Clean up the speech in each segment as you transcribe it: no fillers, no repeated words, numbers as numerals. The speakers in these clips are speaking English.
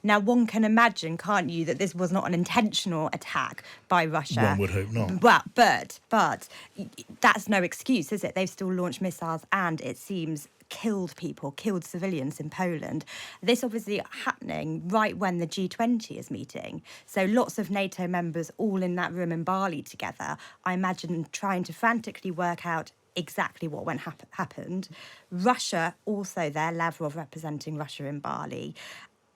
Now, one can imagine, can't you, that this was not an intentional attack by Russia. One would hope not. Well, but that's no excuse, is it? They've still launched missiles and, it seems, killed people, killed civilians in Poland. This obviously happening right when the G20 is meeting. So lots of NATO members all in that room in Bali together, I imagine trying to frantically work out exactly what happened. Russia also there, Lavrov representing Russia in Bali.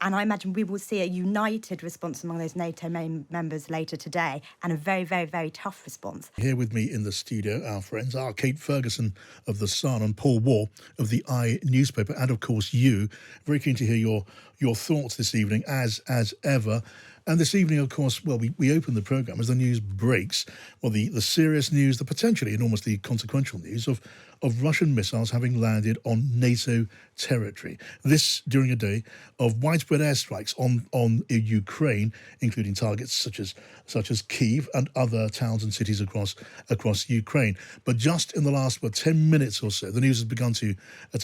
And I imagine we will see a united response among those NATO members later today, and a very, very, very tough response. Here with me in the studio, our friends are Kate Ferguson of The Sun and Paul Waugh of the newspaper, and of course you. Very keen to hear your thoughts this evening, as ever. And this evening, of course, well, we open the programme as the news breaks. Well, the serious news, the potentially enormously consequential news of Russian missiles having landed on NATO territory. This during a day of widespread airstrikes on Ukraine, including targets such as Kyiv and other towns and cities across Ukraine. But just in the last 10 minutes or so, the news has begun to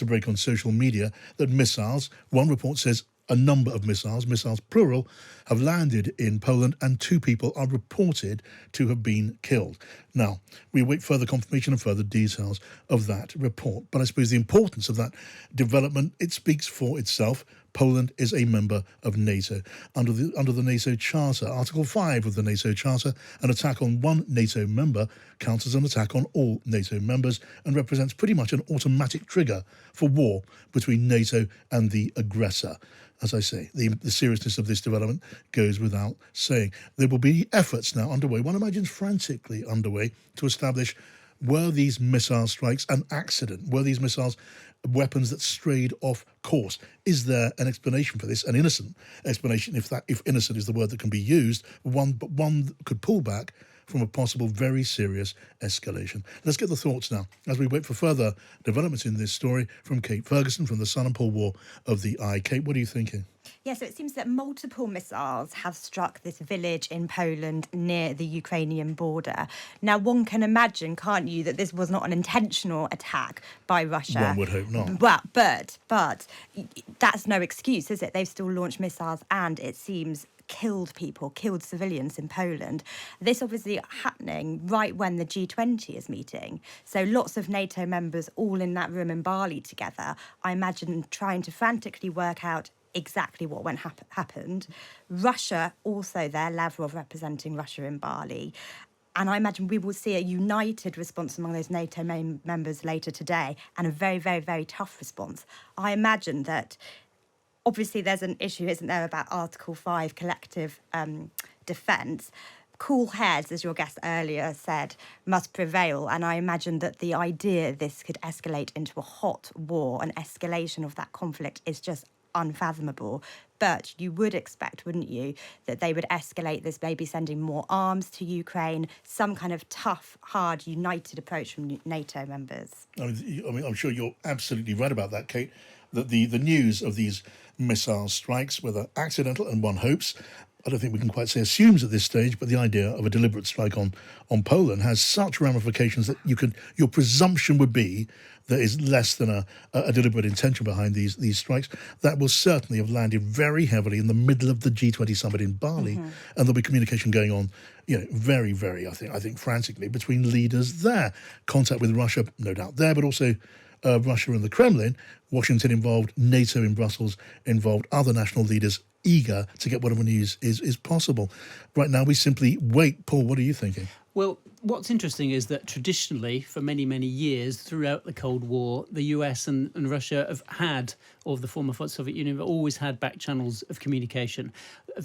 break on social media that missiles, one report says a number of missiles plural, have landed in Poland and 2 people are reported to have been killed. Now, we await further confirmation and further details of that report. But I suppose the importance of that development, it speaks for itself. Poland is a member of NATO. Under the NATO Charter, Article 5 of the NATO Charter, an attack on one NATO member counts as an attack on all NATO members and represents pretty much an automatic trigger for war between NATO and the aggressor. As I say, the seriousness of this development goes without saying. There will be efforts now underway, one imagines frantically underway, to establish, were these missile strikes an accident? Were these missiles weapons that strayed off course? Is there an explanation for this? An innocent explanation, if innocent is the word that can be used, but one could pull back from a possible very serious escalation. Let's get the thoughts now as we wait for further developments in this story from Kate Ferguson from The Sun and Paul Waugh of the Kate, what are you thinking? Yeah, so it seems that multiple missiles have struck this village in Poland near the Ukrainian border. Now, one can imagine, can't you, that this was not an intentional attack by Russia. One would hope not. Well, but that's no excuse, is it? They've still launched missiles and, it seems, killed people, killed civilians in Poland. This obviously happening right when the G20 is meeting. So lots of NATO members all in that room in Bali together, I imagine trying to frantically work out exactly what happened. Russia also there, Lavrov representing Russia in Bali. And I imagine we will see a united response among those NATO members later today, and a very, very, very tough response. I imagine that obviously there's an issue, isn't there, about Article 5 collective defence. Cool heads, as your guest earlier said, must prevail. And I imagine that the idea this could escalate into a hot war, an escalation of that conflict, is just unfathomable. But you would expect, wouldn't you, that they would escalate this, maybe sending more arms to Ukraine, some kind of tough, hard, united approach from NATO members. I mean, I'm sure you're absolutely right about that, Kate, that the news of these missile strikes, whether accidental, and one hopes, I don't think we can quite say assumes at this stage, but the idea of a deliberate strike on Poland has such ramifications that your presumption would be there is less than a deliberate intention behind these strikes. That will certainly have landed very heavily in the middle of the G20 summit in Bali, and there'll be communication going on, very, very, I think frantically between leaders there. Contact with Russia, no doubt there, but also Russia and the Kremlin, Washington involved, NATO in Brussels involved, other national leaders eager to get whatever news is possible. Right now, we simply wait. Paul, what are you thinking? Well, what's interesting is that traditionally, for many, many years throughout the Cold War, the US and Russia have had, or the former Soviet Union, have always had back channels of communication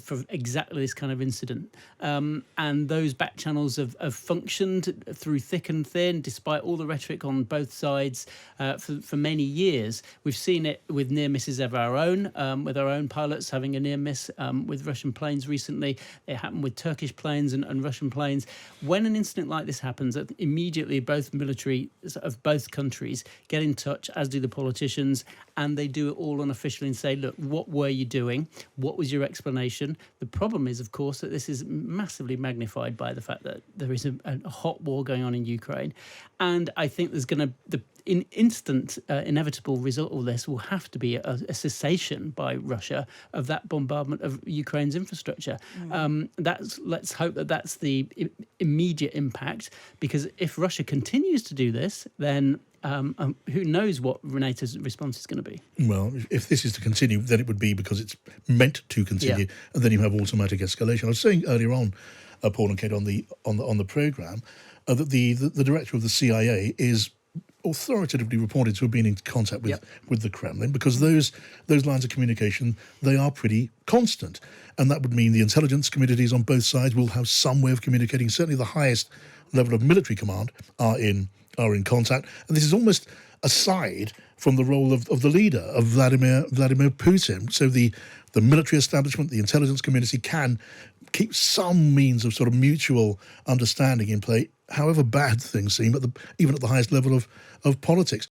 for exactly this kind of incident. And those back channels have functioned through thick and thin, despite all the rhetoric on both sides for many years. We've seen it with near misses of our own, with our own pilots having a near miss with Russian planes recently. It happened with Turkish planes and Russian planes. When an incident like this happens, immediately both military of both countries get in touch, as do the politicians, and they do it all unofficially and say, look, what were you doing? What was your explanation? The problem is, of course, that this is massively magnified by the fact that there is a hot war going on in Ukraine. And I think there's going to... instant, inevitable result of this will have to be a cessation by Russia of that bombardment of Ukraine's infrastructure. Let's hope that that's the immediate impact, because if Russia continues to do this, then who knows what NATO's response is going to be. Well, if this is to continue, then it would be because it's meant to continue, and then you have automatic escalation. I was saying earlier on, Paul and Kate, on the programme, that the director of the CIA is authoritatively reported to have been in contact with the Kremlin, because those lines of communication, they are pretty constant, and that would mean the intelligence communities on both sides will have some way of communicating. Certainly, the highest level of military command are in contact, and this is almost aside from the role of the leader, of Vladimir Putin. So the military establishment, the intelligence community can keep some means of sort of mutual understanding in play, however bad things seem, even at the highest level of politics.